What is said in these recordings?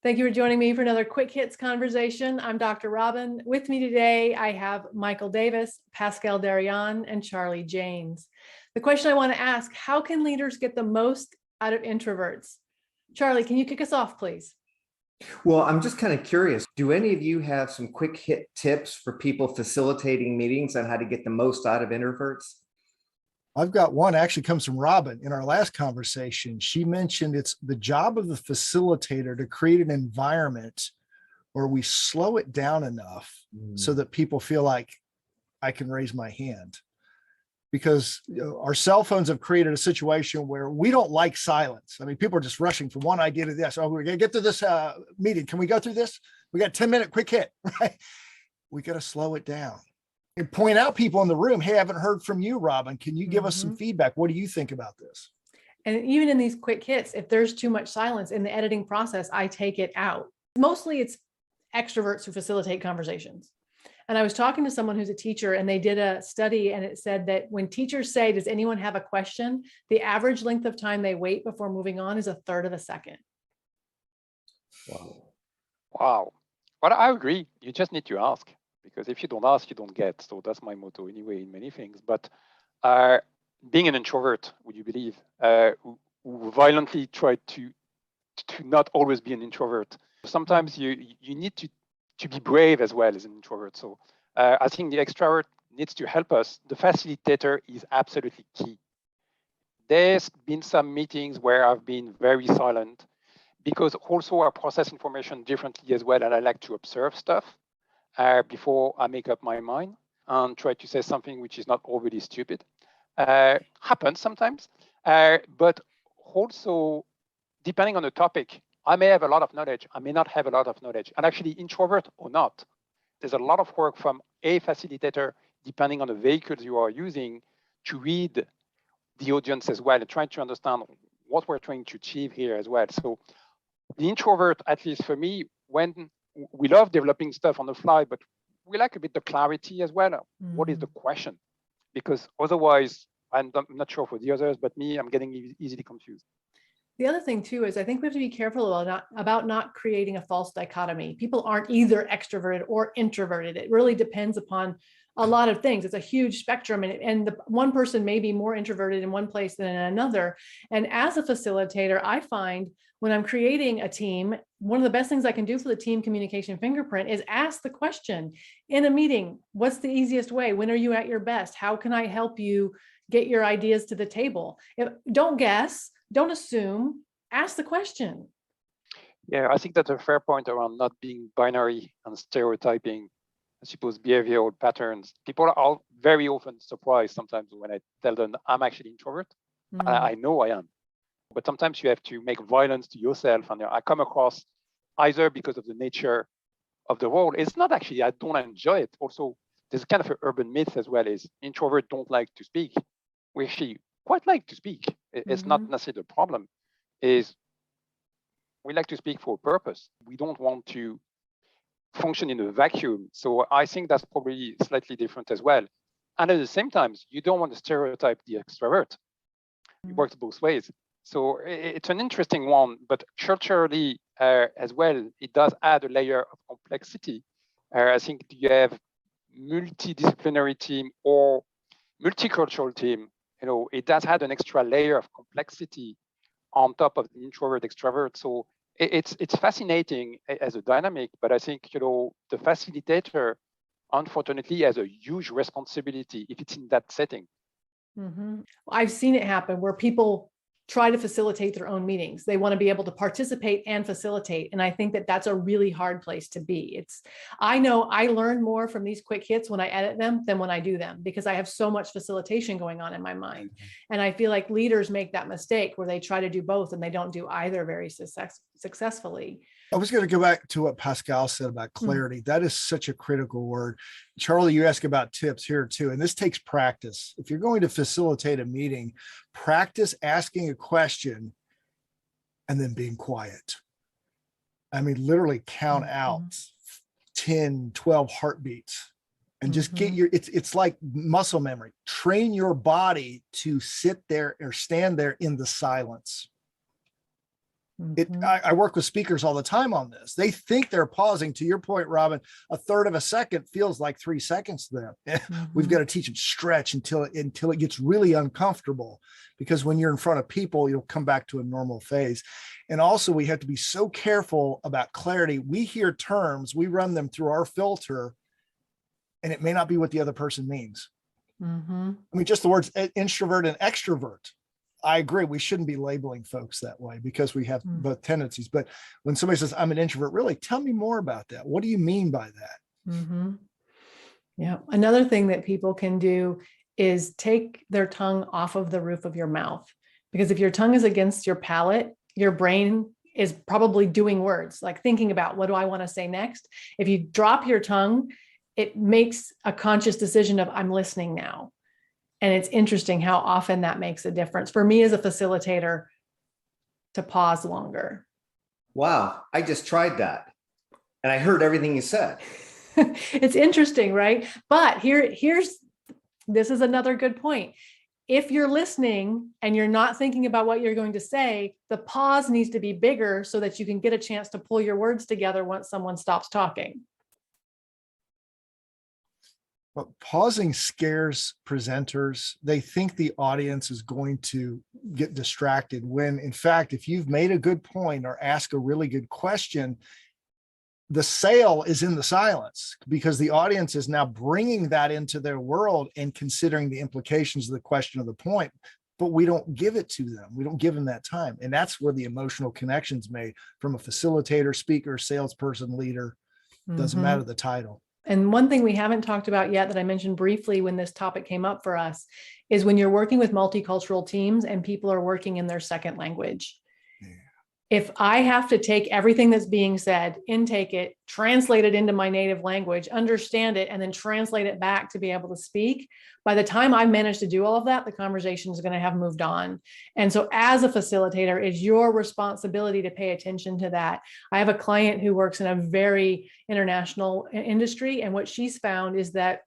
Thank you for joining me for another Quick Hits conversation. I'm Dr. Robyn. With me today, I have Michael Davis, Pascal Derrien, and Charlie James. The question I want to ask, how can leaders get the most out of introverts? Charlie, can you kick us off, please? Well, I'm just kind of curious. Do any of you have some quick hit tips for people facilitating meetings on how to get the most out of introverts? I've got one actually comes from Robyn. In our last conversation, she mentioned it's the job of the facilitator to create an environment where we slow it down enough so that people feel like I can raise my hand. Because our cell phones have created a situation where we don't like silence. I mean, people are just rushing from one idea to this. Oh, we're going to get to this meeting. Can we go through this? We got a 10-minute quick hit, right? We got to slow it down. And point out people in the room, hey, I haven't heard from you, Robyn. Can you give us some feedback? What do you think about this? And even in these quick hits, if there's too much silence in the editing process, I take it out. Mostly it's extroverts who facilitate conversations. And I was talking to someone who's a teacher, and they did a study, and it said that when teachers say, does anyone have a question? The average length of time they wait before moving on is 1/3 of a second. Wow. Well, I agree. You just need to ask. Because if you don't ask, you don't get. So that's my motto anyway in many things. But being an introvert, would you believe, who violently tried to not always be an introvert. Sometimes you need to be brave as well as an introvert. So I think the extrovert needs to help us. The facilitator is absolutely key. There's been some meetings where I've been very silent because also I process information differently as well, and I like to observe stuff before I make up my mind and try to say something which is not overly stupid. Happens sometimes, but also depending on the topic, I may have a lot of knowledge, I may not have a lot of knowledge, and actually introvert or not, there's a lot of work from a facilitator, depending on the vehicles you are using, to read the audience as well and trying to understand what we're trying to achieve here as well. So the introvert, at least for me, when we love developing stuff on the fly, but we like a bit the clarity as well. What is the question? Because otherwise, I'm not sure for the others, but me, I'm getting easily confused. The other thing too is I think we have to be careful about not creating a false dichotomy. People aren't either extroverted or introverted. It really depends upon a lot of things. It's a huge spectrum, and the one person may be more introverted in one place than in another. And as a facilitator, I find when I'm creating a team, one of the best things I can do for the team communication fingerprint is ask the question in a meeting, what's the easiest way? When are you at your best? How can I help you get your ideas to the table? Don't guess, don't assume, ask the question. Yeah, I think that's a fair point around not being binary and stereotyping, I suppose, behavioral patterns. People are all very often surprised sometimes when I tell them I'm actually introvert. I know I am. But sometimes you have to make violence to yourself. And I come across either because of the nature of the role. It's not actually, I don't enjoy it. Also, there's kind of an urban myth as well, is introverts don't like to speak. We actually quite like to speak. It's not necessarily the problem, is we like to speak for a purpose. We don't want to function in a vacuum. So I think that's probably slightly different as well. And at the same time, you don't want to stereotype the extrovert. It works both ways. So it's an interesting one, but culturally as well, it does add a layer of complexity. I think you have multidisciplinary team or multicultural team, it does add an extra layer of complexity on top of the introvert extrovert. So it's fascinating as a dynamic, but I think, the facilitator, unfortunately, has a huge responsibility if it's in that setting. I've seen it happen where people try to facilitate their own meetings. They want to be able to participate and facilitate. And I think that that's a really hard place to be. I know I learn more from these quick hits when I edit them than when I do them, because I have so much facilitation going on in my mind. And I feel like leaders make that mistake where they try to do both and they don't do either very successfully. I was going to go back to what Pascal said about clarity. That is such a critical word. Charlie, you ask about tips here too, and this takes practice. If you're going to facilitate a meeting, practice asking a question and then being quiet. I mean, literally count out 10, 12 heartbeats and just get it's like muscle memory. Train your body to sit there or stand there in the silence. I work with speakers all the time on this. They think they're pausing. To your point, Robyn, a third of a second feels like 3 seconds to them. We've got to teach them stretch until it gets really uncomfortable, because when you're in front of people, you'll come back to a normal phase. And also, we have to be so careful about clarity. We hear terms, we run them through our filter, and it may not be what the other person means. I mean, just the words introvert and extrovert. I agree. We shouldn't be labeling folks that way, because we have both tendencies. But when somebody says, I'm an introvert, really tell me more about that. What do you mean by that? Yeah. Another thing that people can do is take their tongue off of the roof of your mouth, because if your tongue is against your palate, your brain is probably doing words, like thinking about, what do I want to say next? If you drop your tongue, it makes a conscious decision of, I'm listening now. And it's interesting how often that makes a difference for me as a facilitator to pause longer. Wow, I just tried that. And I heard everything you said. It's interesting, right? But this is another good point. If you're listening and you're not thinking about what you're going to say, the pause needs to be bigger so that you can get a chance to pull your words together once someone stops talking. But pausing scares presenters. They think the audience is going to get distracted, when in fact, if you've made a good point or ask a really good question, the sale is in the silence, because the audience is now bringing that into their world and considering the implications of the question or the point, but we don't give it to them. We don't give them that time. And that's where the emotional connection's made from a facilitator, speaker, salesperson, leader. Doesn't matter the title. And one thing we haven't talked about yet that I mentioned briefly when this topic came up for us is when you're working with multicultural teams and people are working in their second language. If I have to take everything that's being said, intake it, translate it into my native language, understand it, and then translate it back to be able to speak, by the time I've managed to do all of that, the conversation is going to have moved on. And so as a facilitator, it's your responsibility to pay attention to that. I have a client who works in a very international industry, and what she's found is that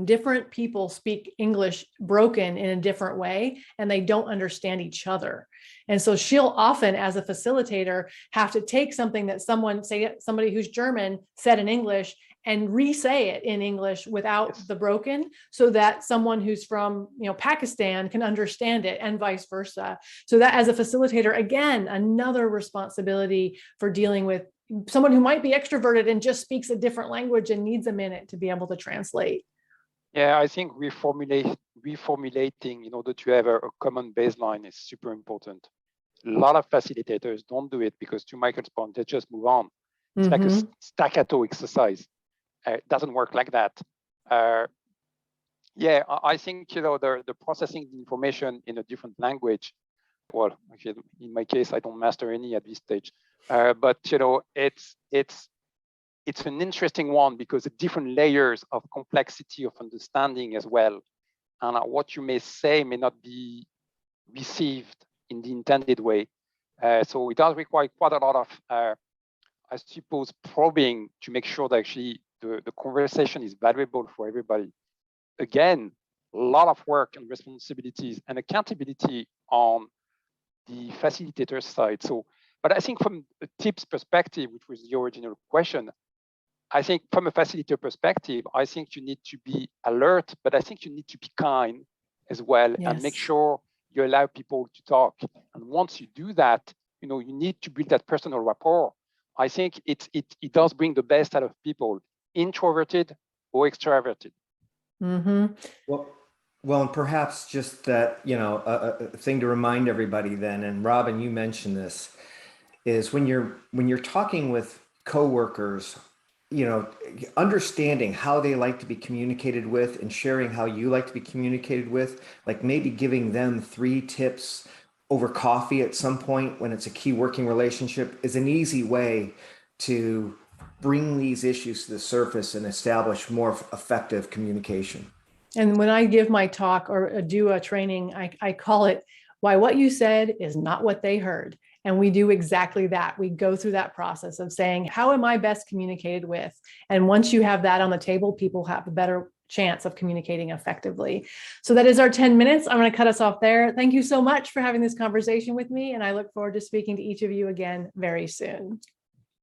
different people speak English broken in a different way, and they don't understand each other. And so she'll often, as a facilitator, have to take something that somebody who's German said in English and re-say it in English without the broken, so that someone who's from, Pakistan can understand it, and vice versa. So that, as a facilitator, again, another responsibility for dealing with someone who might be extroverted and just speaks a different language and needs a minute to be able to translate. Yeah, I think reformulating in order to have a common baseline is super important. A lot of facilitators don't do it because, to Michael's point, they just move on. It's like a staccato exercise. It doesn't work like that. Yeah, I think, the processing the information in a different language. Well, actually, in my case, I don't master any at this stage. But it's an interesting one, because the different layers of complexity of understanding as well. And what you may say may not be received in the intended way. So it does require quite a lot of, I suppose, probing to make sure that actually the conversation is valuable for everybody. Again, a lot of work and responsibilities and accountability on the facilitator side. But I think from a tips perspective, which was the original question, I think from a facilitator perspective, I think you need to be alert, but I think you need to be kind as well, and make sure you allow people to talk. And once you do that, you need to build that personal rapport. I think it does bring the best out of people, introverted or extroverted. Well, and perhaps just that, a thing to remind everybody then, and Robyn, you mentioned this, is when you're talking with coworkers, understanding how they like to be communicated with and sharing how you like to be communicated with, like maybe giving them 3 tips over coffee at some point when it's a key working relationship, is an easy way to bring these issues to the surface and establish more effective communication. And when I give my talk or do a training, I call it, why what you said is not what they heard. And we do exactly that. We go through that process of saying, how am I best communicated with? And once you have that on the table, people have a better chance of communicating effectively. So that is our 10 minutes. I'm going to cut us off there. Thank you so much for having this conversation with me, and I look forward to speaking to each of you again very soon.